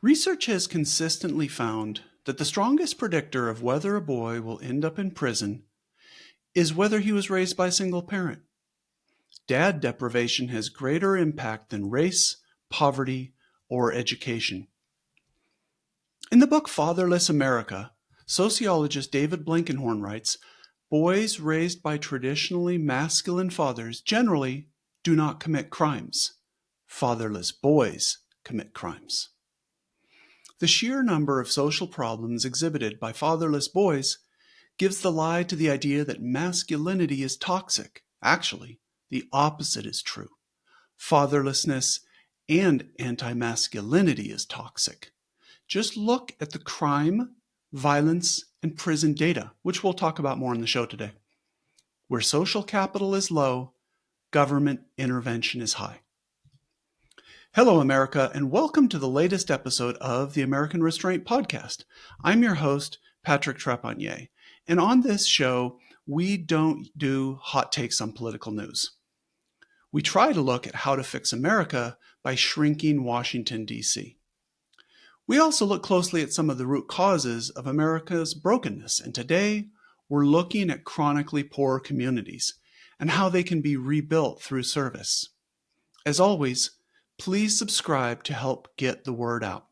Research has consistently found that the strongest predictor of whether a boy will end up in prison is whether he was raised by a single parent. Dad deprivation has greater impact than race, poverty, or education. In the book Fatherless America, sociologist David Blankenhorn writes, boys raised by traditionally masculine fathers generally do not commit crimes. Fatherless boys commit crimes. The sheer number of social problems exhibited by fatherless boys gives the lie to the idea that masculinity is toxic. Actually, the opposite is true. Fatherlessness and anti-masculinity is toxic. Just look at the crime, violence, and prison data, which we'll talk about more on the show today. Where social capital is low, government intervention is high. Hello, America, and welcome to the latest episode of the American Restraint Podcast. I'm your host, Patrick Trepanier, and on this show, we don't do hot takes on political news. We try to look at how to fix America by shrinking Washington, D.C. We also look closely at some of the root causes of America's brokenness, and today we're looking at chronically poor communities and how they can be rebuilt through service. As always, please subscribe to help get the word out.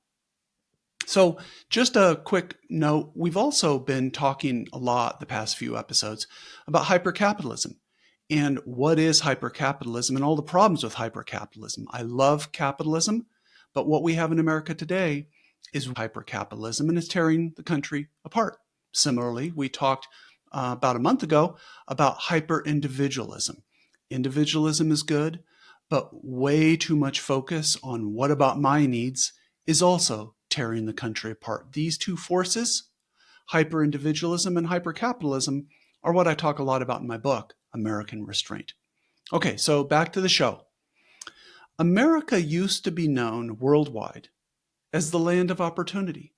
So just a quick note, we've also been talking a lot the past few episodes about hyper-capitalism and what is hyper-capitalism and all the problems with hyper-capitalism. I love capitalism, but what we have in America today is hyper-capitalism and it's tearing the country apart. Similarly, we talked about a month ago about hyper-individualism. Individualism is good, but way too much focus on what about my needs is also tearing the country apart. These two forces, hyper-individualism and hyper-capitalism, are what I talk a lot about in my book, American Restraint. Okay, so back to the show. America used to be known worldwide as the land of opportunity.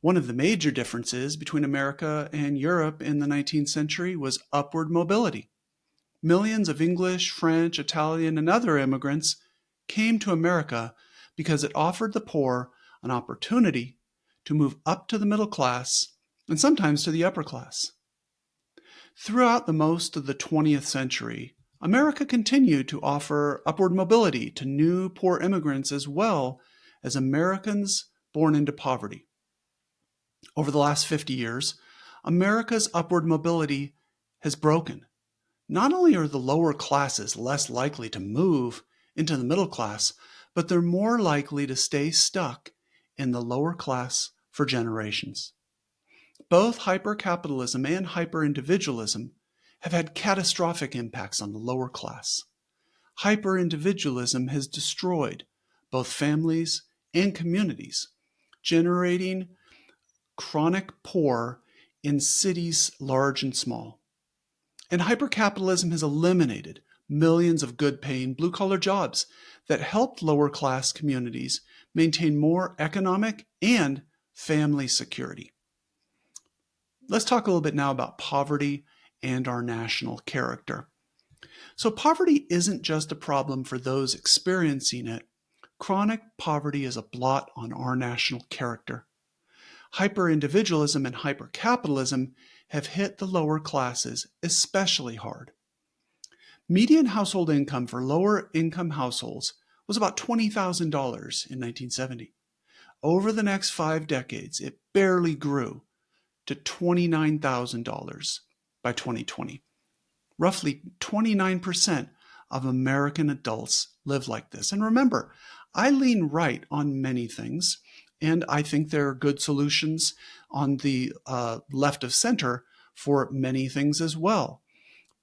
One of the major differences between America and Europe in the 19th century was upward mobility. Millions of English, French, Italian, and other immigrants came to America because it offered the poor an opportunity to move up to the middle class and sometimes to the upper class. Throughout the most of the 20th century, America continued to offer upward mobility to new poor immigrants as well as Americans born into poverty. Over the last 50 years, America's upward mobility has broken. Not only are the lower classes less likely to move into the middle class, but they're more likely to stay stuck in the lower class for generations. Both hyper-capitalism and hyper-individualism have had catastrophic impacts on the lower class. Hyper-individualism has destroyed both families and communities, generating chronic poor in cities large and small. And hypercapitalism has eliminated millions of good-paying blue-collar jobs that helped lower-class communities maintain more economic and family security. Let's talk a little bit now about poverty and our national character. So poverty isn't just a problem for those experiencing it. Chronic poverty is a blot on our national character. Hyper-individualism and hyper-capitalism have hit the lower classes especially hard. Median household income for lower income households was about $20,000 in 1970. Over the next 5 decades, it barely grew to $29,000 by 2020. Roughly 29% of American adults live like this. And remember, I lean right on many things, and I think there are good solutions on the left of center for many things as well.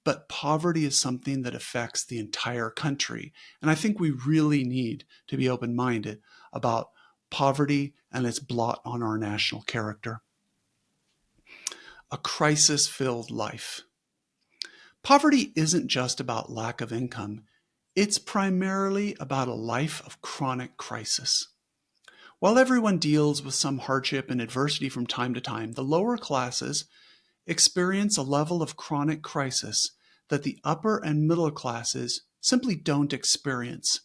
But poverty is something that affects the entire country. And I think we really need to be open-minded about poverty and its blot on our national character. A crisis-filled life. Poverty isn't just about lack of income. It's primarily about a life of chronic crisis. While everyone deals with some hardship and adversity from time to time, the lower classes experience a level of chronic crisis that the upper and middle classes simply don't experience.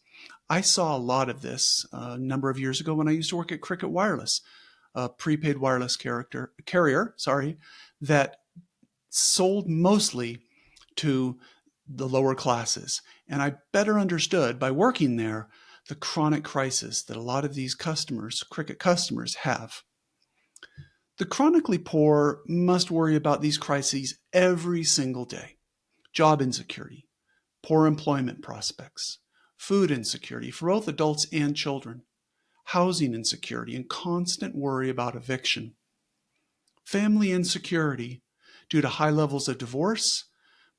I saw a lot of this a number of years ago when I used to work at Cricket Wireless, a prepaid wireless carrier, that sold mostly to the lower classes. And I better understood by working there the chronic crisis that a lot of these customers, Cricket customers, have. The chronically poor must worry about these crises every single day. Job insecurity, poor employment prospects, food insecurity for both adults and children, housing insecurity, and constant worry about eviction, family insecurity due to high levels of divorce,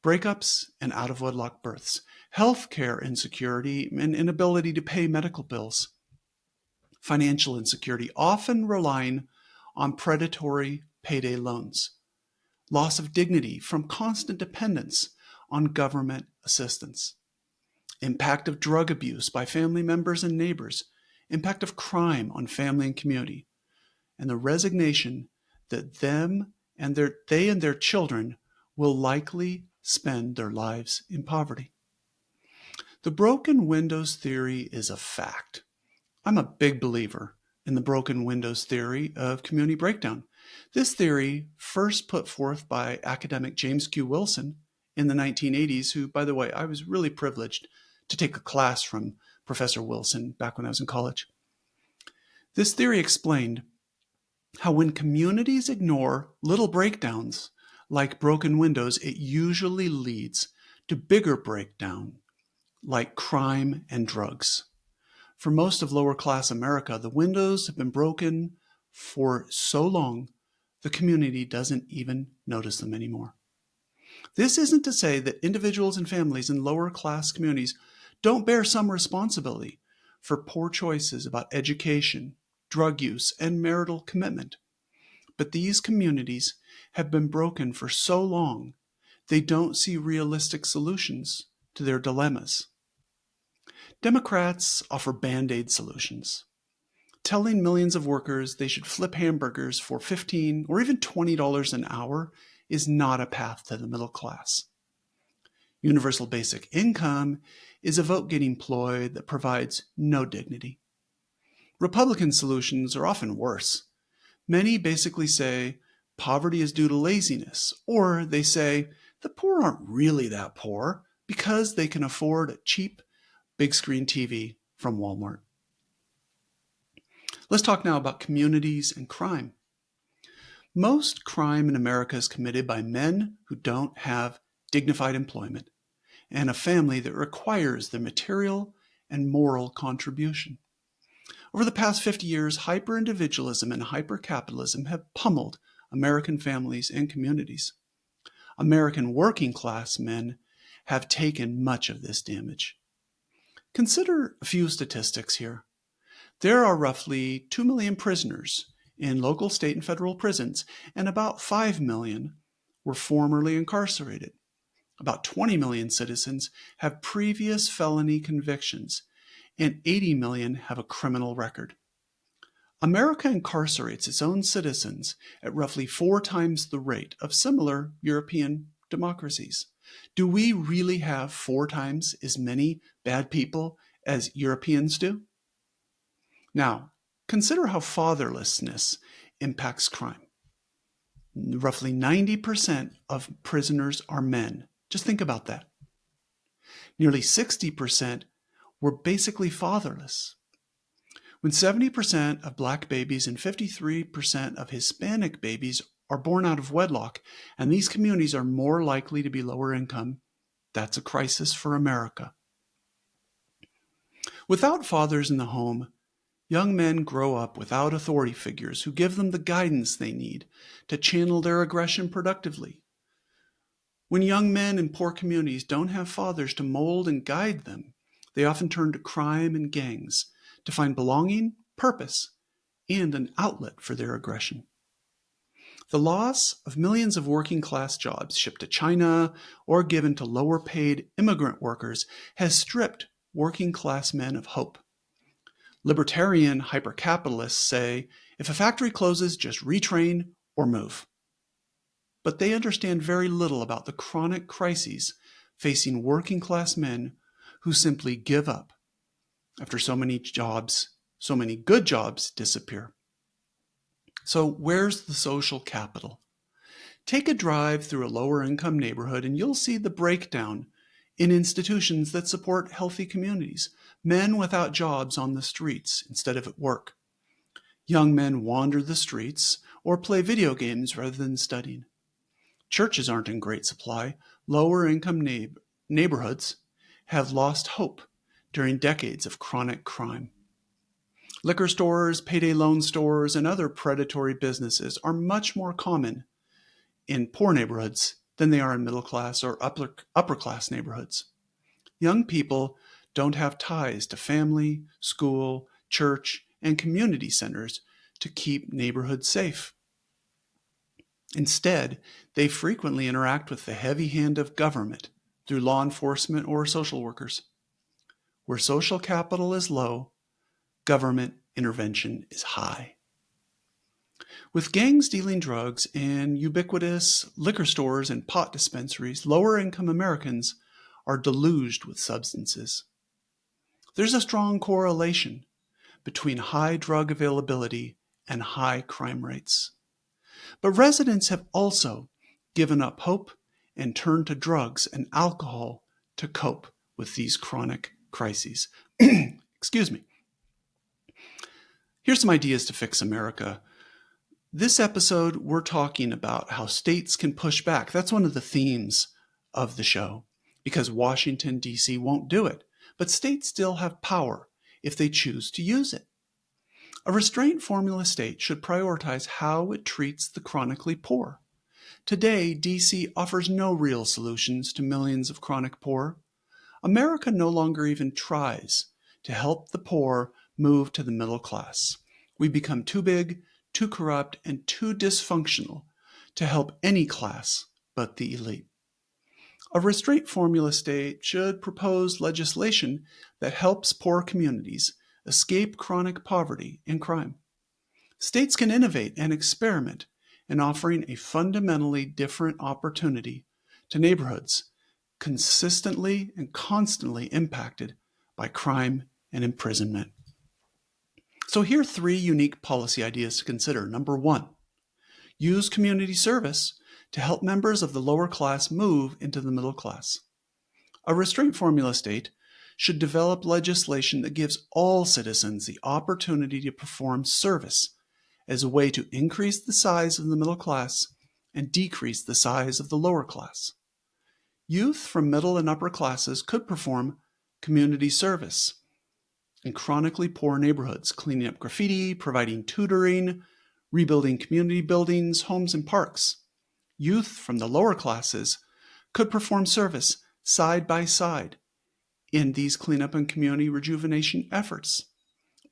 breakups, and out of wedlock births, healthcare insecurity and inability to pay medical bills, financial insecurity, often relying on predatory payday loans, loss of dignity from constant dependence on government assistance, impact of drug abuse by family members and neighbors, impact of crime on family and community, and the resignation that they and their children will likely spend their lives in poverty. The broken windows theory is a fact. I'm a big believer in the broken windows theory of community breakdown. This theory, first put forth by academic James Q. Wilson in the 1980s, who, by the way, I was really privileged to take a class from Professor Wilson back when I was in college. This theory explained how when communities ignore little breakdowns like broken windows, it usually leads to bigger breakdown like crime and drugs. For most of lower class America, the windows have been broken for so long, the community doesn't even notice them anymore. This isn't to say that individuals and families in lower class communities don't bear some responsibility for poor choices about education, drug use, and marital commitment. But these communities have been broken for so long, they don't see realistic solutions to their dilemmas. Democrats offer band-aid solutions. Telling millions of workers they should flip hamburgers for $15 or even $20 an hour is not a path to the middle class. Universal basic income is a vote-getting ploy that provides no dignity. Republican solutions are often worse. Many basically say poverty is due to laziness, or they say the poor aren't really that poor because they can afford a cheap big screen TV from Walmart. Let's talk now about communities and crime. Most crime in America is committed by men who don't have dignified employment and a family that requires their material and moral contribution. Over the past 50 years, hyper-individualism and hyper-capitalism have pummeled American families and communities. American working class men have taken much of this damage. Consider a few statistics here. There are roughly 2 million prisoners in local, state, and federal prisons, and about 5 million were formerly incarcerated. About 20 million citizens have previous felony convictions, and 80 million have a criminal record. America incarcerates its own citizens at roughly 4 times the rate of similar European democracies. Do we really have 4 times as many bad people as Europeans do? Now, consider how fatherlessness impacts crime. Roughly 90% of prisoners are men. Just think about that. Nearly 60% were basically fatherless. When 70% of black babies and 53% of Hispanic babies are born out of wedlock, and these communities are more likely to be lower income, that's a crisis for America. Without fathers in the home, young men grow up without authority figures who give them the guidance they need to channel their aggression productively. When young men in poor communities don't have fathers to mold and guide them, they often turn to crime and gangs to find belonging, purpose, and an outlet for their aggression. The loss of millions of working class jobs shipped to China or given to lower paid immigrant workers has stripped working class men of hope. Libertarian hyper-capitalists say, if a factory closes, just retrain or move. But they understand very little about the chronic crises facing working class men who simply give up. after so many good jobs disappear. So where's the social capital? Take a drive through a lower income neighborhood and you'll see the breakdown in institutions that support healthy communities. Men without jobs on the streets instead of at work. Young men wander the streets or play video games rather than studying. Churches aren't in great supply. Lower income neighborhoods have lost hope during decades of chronic crime. Liquor stores, payday loan stores, and other predatory businesses are much more common in poor neighborhoods than they are in middle class or upper class neighborhoods. Young people don't have ties to family, school, church, and community centers to keep neighborhoods safe. Instead, they frequently interact with the heavy hand of government through law enforcement or social workers. Where social capital is low, government intervention is high. With gangs dealing drugs and ubiquitous liquor stores and pot dispensaries, lower-income Americans are deluged with substances. There's a strong correlation between high drug availability and high crime rates. But residents have also given up hope and turned to drugs and alcohol to cope with these chronic crises. Excuse me. Here's some ideas to fix America. This episode, we're talking about how states can push back. That's one of the themes of the show, because Washington, D.C. won't do it. But states still have power if they choose to use it. A restraint formula state should prioritize how it treats the chronically poor. Today, D.C. offers no real solutions to millions of chronic poor. America no longer even tries to help the poor move to the middle class. We become too big, too corrupt, and too dysfunctional to help any class but the elite. A restraint formula state should propose legislation that helps poor communities escape chronic poverty and crime. States can innovate and experiment in offering a fundamentally different opportunity to neighborhoods consistently and constantly impacted by crime and imprisonment. So here are 3 unique policy ideas to consider. Number 1, use community service to help members of the lower class move into the middle class. A restraint formula state should develop legislation that gives all citizens the opportunity to perform service as a way to increase the size of the middle class and decrease the size of the lower class. Youth from middle and upper classes could perform community service in chronically poor neighborhoods, cleaning up graffiti, providing tutoring, rebuilding community buildings, homes, and parks. Youth from the lower classes could perform service side by side in these cleanup and community rejuvenation efforts.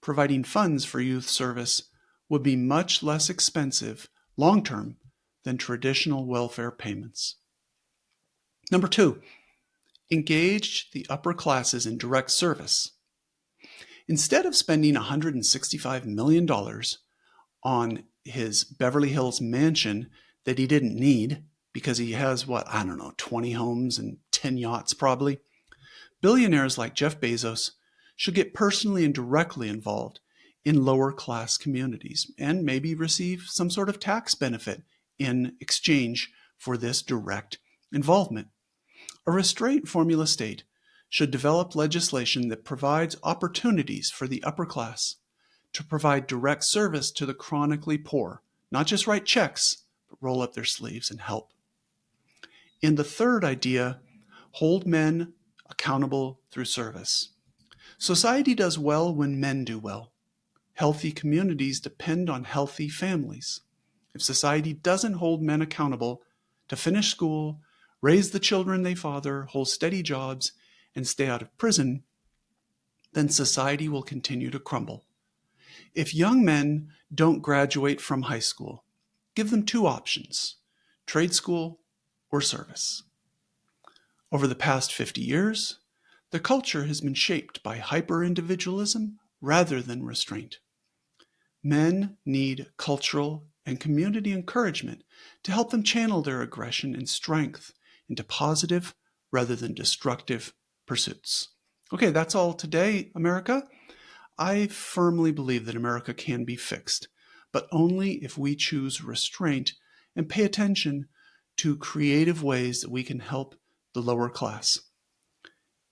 Providing funds for youth service would be much less expensive long-term than traditional welfare payments. Number 2, engage the upper classes in direct service. Instead of spending $165 million on his Beverly Hills mansion that he didn't need because he has, 20 homes and 10 yachts probably, billionaires like Jeff Bezos should get personally and directly involved in lower class communities and maybe receive some sort of tax benefit in exchange for this direct involvement. A restraint formula state should develop legislation that provides opportunities for the upper class to provide direct service to the chronically poor, not just write checks, but roll up their sleeves and help. In the third idea, hold men accountable through service. Society does well when men do well. Healthy communities depend on healthy families. If society doesn't hold men accountable to finish school, raise the children they father, hold steady jobs, and stay out of prison, then society will continue to crumble. If young men don't graduate from high school, give them 2 options: trade school or service. Over the past 50 years, the culture has been shaped by hyper-individualism rather than restraint. Men need cultural and community encouragement to help them channel their aggression and strength into positive rather than destructive pursuits. Okay, that's all today, America. I firmly believe that America can be fixed, but only if we choose restraint and pay attention to creative ways that we can help the lower class.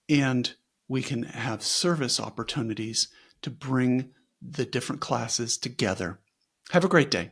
And we can have service opportunities to bring the different classes together. Have a great day.